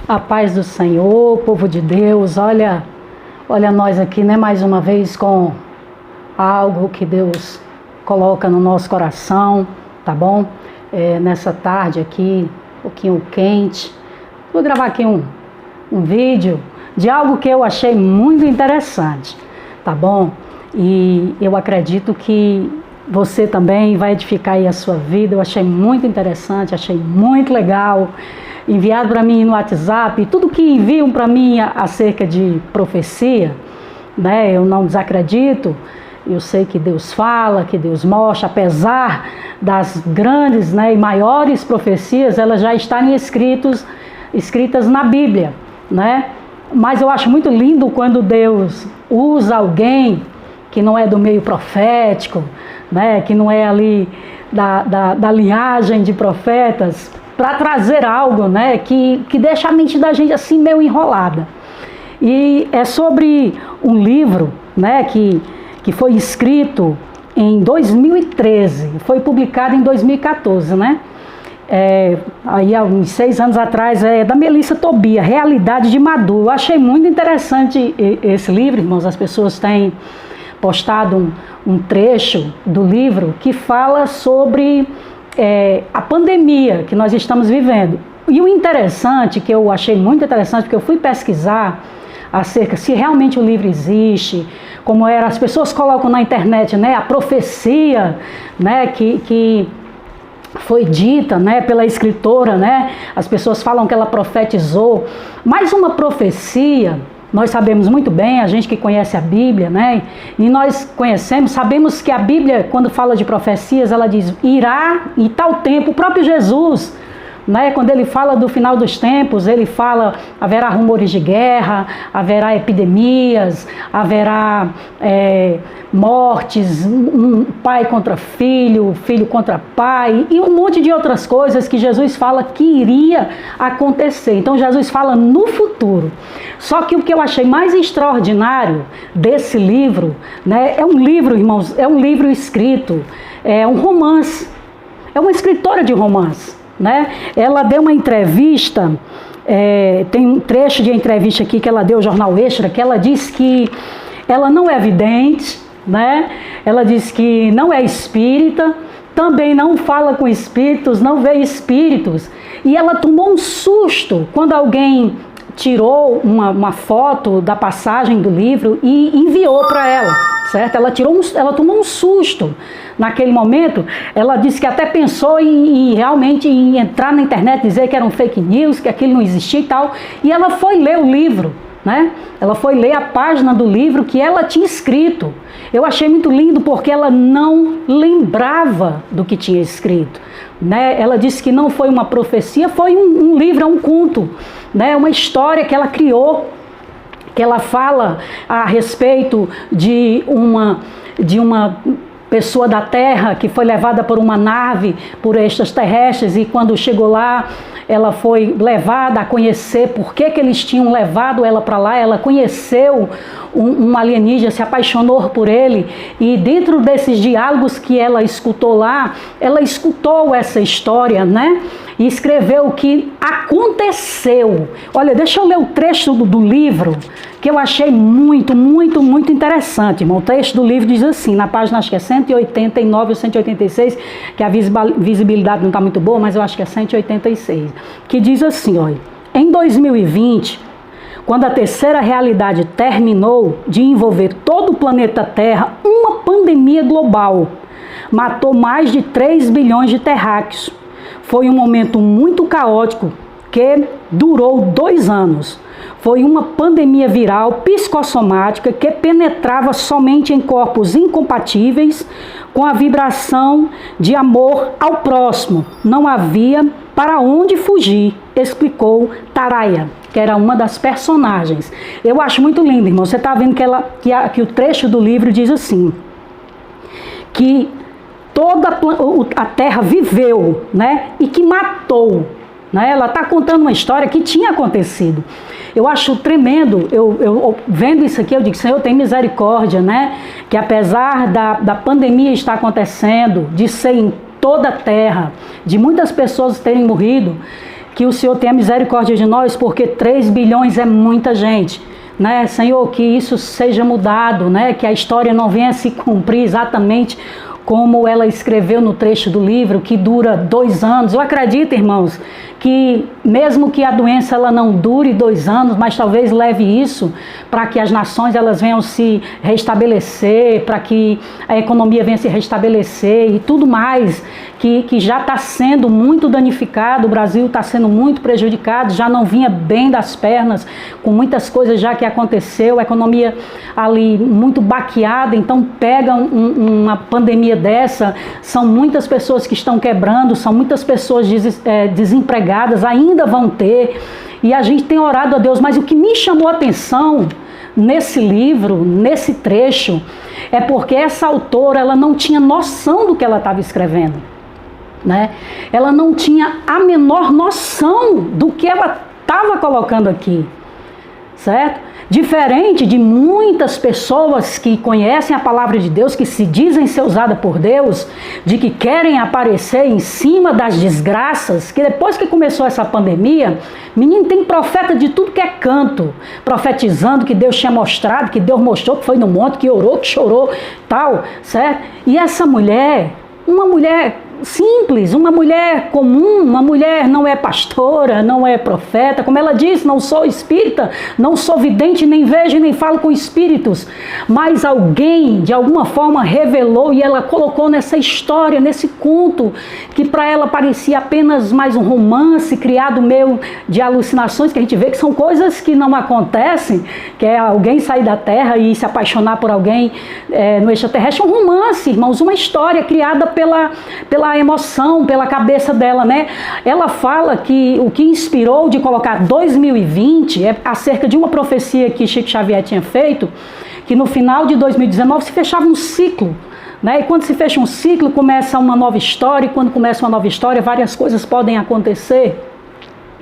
A paz do Senhor, povo de Deus, olha nós aqui, né, mais uma vez com algo que Deus coloca no nosso coração, tá bom? Nessa tarde aqui, um pouquinho quente, vou gravar aqui um vídeo de algo que eu achei muito interessante, tá bom? E eu acredito que você também vai edificar aí a sua vida. Eu achei muito interessante, achei muito legal. Enviado para mim no WhatsApp, tudo que enviam para mim acerca de profecia, né, eu não desacredito. Eu sei que Deus fala, que Deus mostra, apesar das grandes, né, e maiores profecias, elas já estarem escritas na Bíblia, né? Mas eu acho muito lindo quando Deus usa alguém que não é do meio profético, né, que não é ali da linhagem de profetas, para trazer algo, né, que deixa a mente da gente assim meio enrolada. E é sobre um livro, né, que foi escrito em 2013, foi publicado em 2014, né? Aí há uns 6 anos atrás, da Melissa Tobia, Realidade de Maduro. Eu achei muito interessante esse livro, irmãos. As pessoas têm postado um trecho do livro que fala sobre a pandemia que nós estamos vivendo. E o interessante, que eu achei muito interessante, porque eu fui pesquisar acerca se realmente o livro existe, como era, as pessoas colocam na internet, né, a profecia, né, que foi dita, né, pela escritora, né, as pessoas falam que ela profetizou, mas uma profecia, nós sabemos muito bem, a gente que conhece a Bíblia, né, e nós sabemos que a Bíblia, quando fala de profecias, ela diz, irá em tal tempo, o próprio Jesus, né, quando ele fala do final dos tempos, ele fala, haverá rumores de guerra, haverá epidemias, haverá mortes, um pai contra filho, filho contra pai, e um monte de outras coisas que Jesus fala que iria acontecer. Então Jesus fala no futuro. Só que o que eu achei mais extraordinário desse livro, né, é um livro, irmãos, é um livro escrito, é um romance, é uma escritora de romance, né? Ela deu uma entrevista, tem um trecho de entrevista aqui que ela deu ao Jornal Extra, que ela diz que ela não é vidente, né? Ela diz que não é espírita, também não fala com espíritos, não vê espíritos, e ela tomou um susto quando alguém tirou uma foto da passagem do livro e enviou para ela, certo? Ela tomou um susto naquele momento. Ela disse que até pensou realmente em entrar na internet, dizer que era um fake news, que aquilo não existia e tal, e ela foi ler o livro, né? Ela foi ler a página do livro que ela tinha escrito. Eu achei muito lindo porque ela não lembrava do que tinha escrito, né? Ela disse que não foi uma profecia, foi um livro, um conto, né? Uma história que ela criou, que ela fala a respeito de uma pessoa da Terra que foi levada por uma nave, por extraterrestres, e quando chegou lá, ela foi levada a conhecer por que eles tinham levado ela para lá. Ela conheceu um alienígena, se apaixonou por ele, e dentro desses diálogos que ela escutou lá, ela escutou essa história, né? E escreveu o que aconteceu. Olha, deixa eu ler o trecho do livro, que eu achei muito, muito, muito interessante, irmão. O texto do livro diz assim, na página, acho que é 189 ou 186, que a visibilidade não está muito boa, mas eu acho que é 186, que diz assim, olha, em 2020, quando a terceira realidade terminou de envolver todo o planeta Terra, uma pandemia global matou mais de 3 bilhões de terráqueos. Foi um momento muito caótico que durou 2 anos. Foi uma pandemia viral psicossomática que penetrava somente em corpos incompatíveis com a vibração de amor ao próximo. Não havia para onde fugir, explicou Taraya, que era uma das personagens. Eu acho muito lindo, irmão. Você está vendo que o trecho do livro diz assim, que toda a Terra viveu, né, e que matou, né? Ela está contando uma história que tinha acontecido. Eu acho tremendo, eu vendo isso aqui, eu digo, Senhor, tem misericórdia, né? Que apesar da pandemia estar acontecendo, de ser em toda a Terra, de muitas pessoas terem morrido, que o Senhor tenha misericórdia de nós, porque 3 bilhões é muita gente, né? Senhor, que isso seja mudado, né? Que a história não venha se cumprir exatamente como ela escreveu no trecho do livro, que dura 2 anos. Eu acredito, irmãos, que mesmo que a doença ela não dure 2 anos, mas talvez leve isso para que as nações elas venham se restabelecer, para que a economia venha se restabelecer e tudo mais que já está sendo muito danificado. O Brasil está sendo muito prejudicado, já não vinha bem das pernas, com muitas coisas já que aconteceu, a economia ali muito baqueada. Então pega uma pandemia dessa, são muitas pessoas que estão quebrando, são muitas pessoas desempregadas, ainda vão ter, e a gente tem orado a Deus. Mas o que me chamou a atenção nesse livro, nesse trecho, é porque essa autora, ela não tinha noção do que ela estava escrevendo, né? Ela não tinha a menor noção do que ela estava colocando aqui, certo? Diferente de muitas pessoas que conhecem a palavra de Deus, que se dizem ser usadas por Deus, de que querem aparecer em cima das desgraças, que depois que começou essa pandemia, menino, tem profeta de tudo que é canto, profetizando que Deus tinha mostrado, que Deus mostrou, que foi no monte, que orou, que chorou, tal, certo? E essa mulher, uma mulher simples, uma mulher comum, uma mulher não é pastora, não é profeta, como ela disse, não sou espírita, não sou vidente, nem vejo, nem falo com espíritos, mas alguém de alguma forma revelou e ela colocou nessa história, nesse conto, que para ela parecia apenas mais um romance criado meio de alucinações, que a gente vê que são coisas que não acontecem, que é alguém sair da terra e se apaixonar por alguém no extraterrestre. É um romance, irmãos, uma história criada pela emoção, pela cabeça dela, né? Ela fala que o que inspirou de colocar 2020 é acerca de uma profecia que Chico Xavier tinha feito, que no final de 2019 se fechava um ciclo, né? E quando se fecha um ciclo, começa uma nova história, e quando começa uma nova história, várias coisas podem acontecer,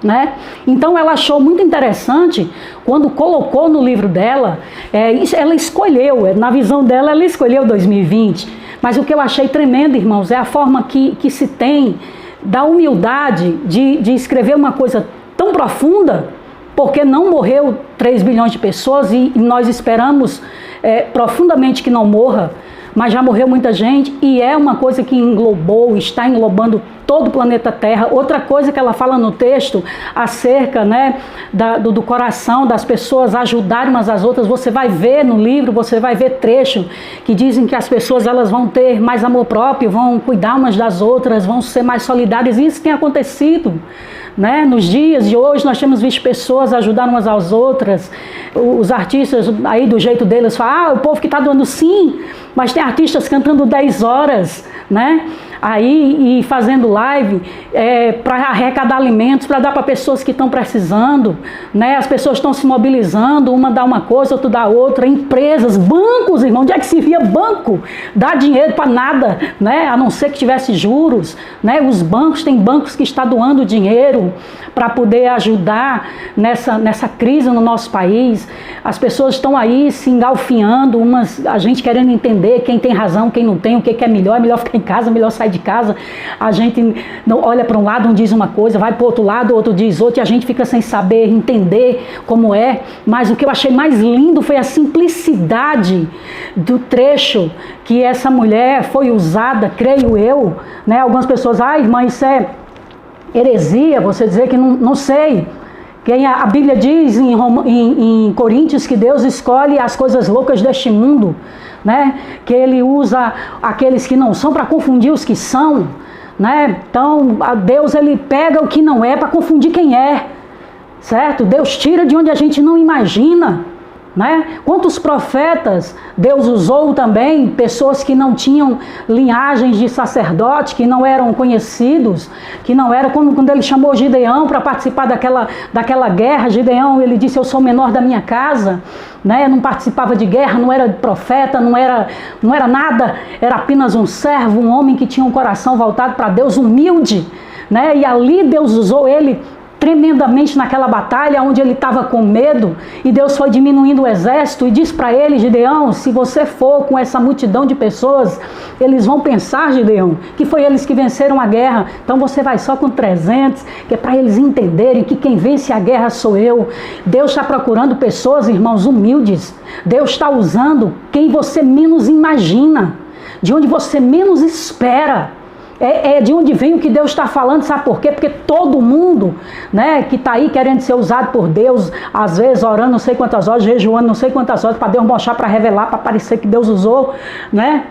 né? Então ela achou muito interessante quando colocou no livro dela, ela escolheu, na visão dela, ela escolheu 2020. Mas o que eu achei tremendo, irmãos, é a forma que se tem da humildade de escrever uma coisa tão profunda, porque não morreu 3 bilhões de pessoas e nós esperamos profundamente que não morra, mas já morreu muita gente, e é uma coisa que está englobando todo o planeta Terra. Outra coisa que ela fala no texto acerca, né, do coração das pessoas ajudarem umas às outras. Você vai ver no livro, você vai ver trecho que dizem que as pessoas elas vão ter mais amor próprio, vão cuidar umas das outras, vão ser mais solidárias, e isso tem acontecido, né? Nos dias de hoje nós temos visto pessoas ajudar umas às outras. Os artistas aí do jeito deles falam, o povo que está doando, sim, mas tem artistas cantando 10 horas, né? Aí e fazendo live para arrecadar alimentos, para dar para pessoas que estão precisando, né? As pessoas estão se mobilizando, uma dá uma coisa, outra dá outra. Empresas, bancos, irmão, onde é que se via banco dar dinheiro para nada, né? A não ser que tivesse juros, né? Os bancos, tem bancos que estão doando dinheiro para poder ajudar nessa crise no nosso país. As pessoas estão aí se engalfinhando, a gente querendo entender quem tem razão, quem não tem, o que é melhor ficar em casa, melhor sair de casa. A gente não olha para um lado, um diz uma coisa, vai para o outro lado, o outro diz outra, e a gente fica sem saber entender como é. Mas o que eu achei mais lindo foi a simplicidade do trecho que essa mulher foi usada, creio eu, né? Algumas pessoas, irmã, isso é heresia, você dizer que não sei. A Bíblia diz em Coríntios que Deus escolhe as coisas loucas deste mundo, né? Que Ele usa aqueles que não são para confundir os que são, né? Então, Deus ele pega o que não é para confundir quem é, certo? Deus tira de onde a gente não imagina, né? Quantos profetas Deus usou também, pessoas que não tinham linhagens de sacerdote, que não eram conhecidos, que não eram, quando ele chamou Gideão para participar daquela guerra. Gideão, ele disse, eu sou o menor da minha casa, né? Não participava de guerra, não era profeta, não era nada, era apenas um servo, um homem que tinha um coração voltado para Deus, humilde, né? E ali Deus usou ele tremendamente naquela batalha, onde ele estava com medo, e Deus foi diminuindo o exército, e disse para ele, Gideão, se você for com essa multidão de pessoas, eles vão pensar, Gideão, que foi eles que venceram a guerra, então você vai só com 300, que é para eles entenderem que quem vence a guerra sou eu. Deus está procurando pessoas, irmãos, humildes. Deus está usando quem você menos imagina, de onde você menos espera. É de onde vem o que Deus está falando, sabe por quê? Porque todo mundo, né, que está aí querendo ser usado por Deus, às vezes orando não sei quantas horas, jejuando não sei quantas horas, para Deus mostrar, para revelar, para parecer que Deus usou, né?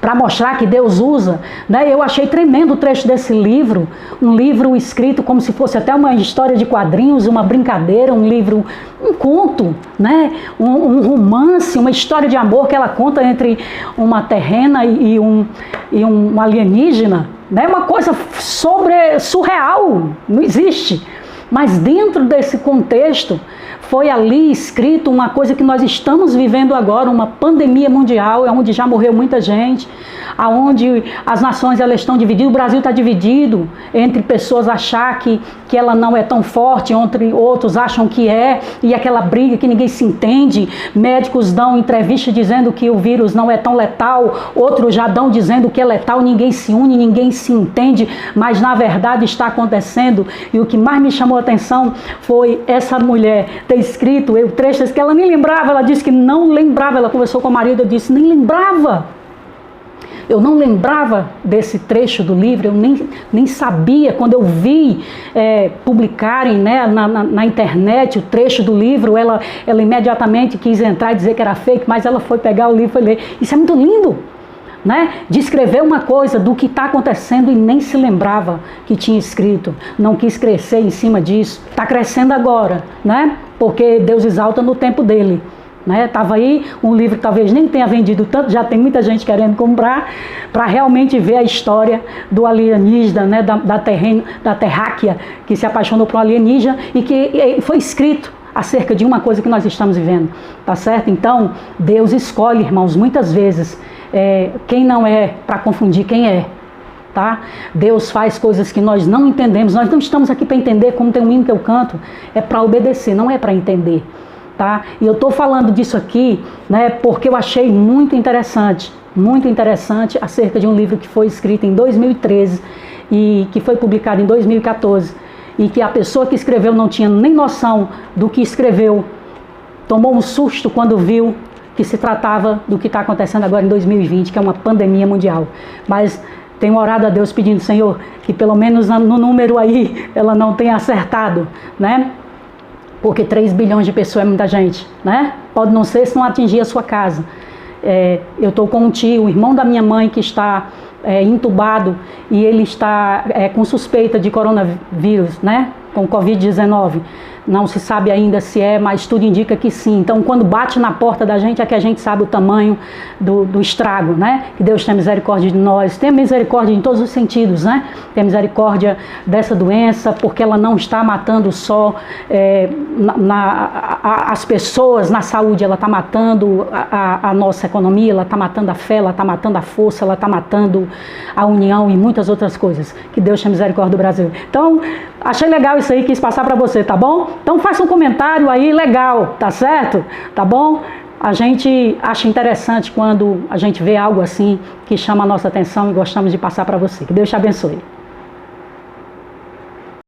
Para mostrar que Deus usa, né? Eu achei tremendo o trecho desse livro, um livro escrito como se fosse até uma história de quadrinhos, uma brincadeira, um livro, um conto, né? Um romance, uma história de amor que ela conta entre uma terrena e um alienígena, né? Uma coisa surreal, não existe. Mas dentro desse contexto, foi ali escrito uma coisa que nós estamos vivendo agora, uma pandemia mundial, onde já morreu muita gente, onde as nações elas estão divididas, o Brasil está dividido entre pessoas achar que ela não é tão forte, entre outros acham que é, e aquela briga que ninguém se entende, médicos dão entrevista dizendo que o vírus não é tão letal, outros já dão dizendo que é letal, ninguém se une, ninguém se entende, mas na verdade está acontecendo, e o que mais me chamou a atenção foi essa mulher ter escrito o trecho que ela nem lembrava, ela disse que não lembrava, ela conversou com o marido e disse, nem lembrava. Eu não lembrava desse trecho do livro, eu nem sabia, quando eu vi publicarem, né, na internet o trecho do livro, ela imediatamente quis entrar e dizer que era fake, mas ela foi pegar o livro e foi ler. Isso é muito lindo, né? De escrever uma coisa do que está acontecendo e nem se lembrava que tinha escrito, não quis crescer em cima disso, está crescendo agora, né? Porque Deus exalta no tempo dele. Estava aí um livro que talvez nem tenha vendido tanto, já tem muita gente querendo comprar, para realmente ver a história do alienígena, né, da terráquea, que se apaixonou por um alienígena e que foi escrito acerca de uma coisa que nós estamos vivendo, tá certo? Então, Deus escolhe, irmãos, muitas vezes, quem não é para confundir quem é. Tá? Deus faz coisas que nós não entendemos, nós não estamos aqui para entender, como tem um hino que eu canto, é para obedecer, não é para entender. Tá? E eu estou falando disso aqui, né, porque eu achei muito interessante acerca de um livro que foi escrito em 2013 e que foi publicado em 2014 e que a pessoa que escreveu não tinha nem noção do que escreveu, tomou um susto quando viu que se tratava do que está acontecendo agora em 2020, que é uma pandemia mundial. Mas tenho orado a Deus pedindo, Senhor, que pelo menos no número aí ela não tenha acertado, né? Porque 3 bilhões de pessoas é muita gente, né? Pode não ser se não atingir a sua casa. Eu estou com um tio, o irmão da minha mãe, que está entubado e ele está com suspeita de coronavírus, né? Com Covid-19. Não se sabe ainda se mas tudo indica que sim. Então, quando bate na porta da gente, é que a gente sabe o tamanho do estrago, né? Que Deus tenha misericórdia de nós. Tenha misericórdia em todos os sentidos, né? Tenha misericórdia dessa doença, porque ela não está matando só as pessoas na saúde, ela está matando a nossa economia, ela está matando a fé, ela está matando a força, ela está matando a união e muitas outras coisas. Que Deus tenha misericórdia do Brasil. Então, achei legal isso aí, quis passar para você, tá bom? Então faça um comentário aí legal, tá certo? Tá bom? A gente acha interessante quando a gente vê algo assim que chama a nossa atenção e gostamos de passar para você. Que Deus te abençoe.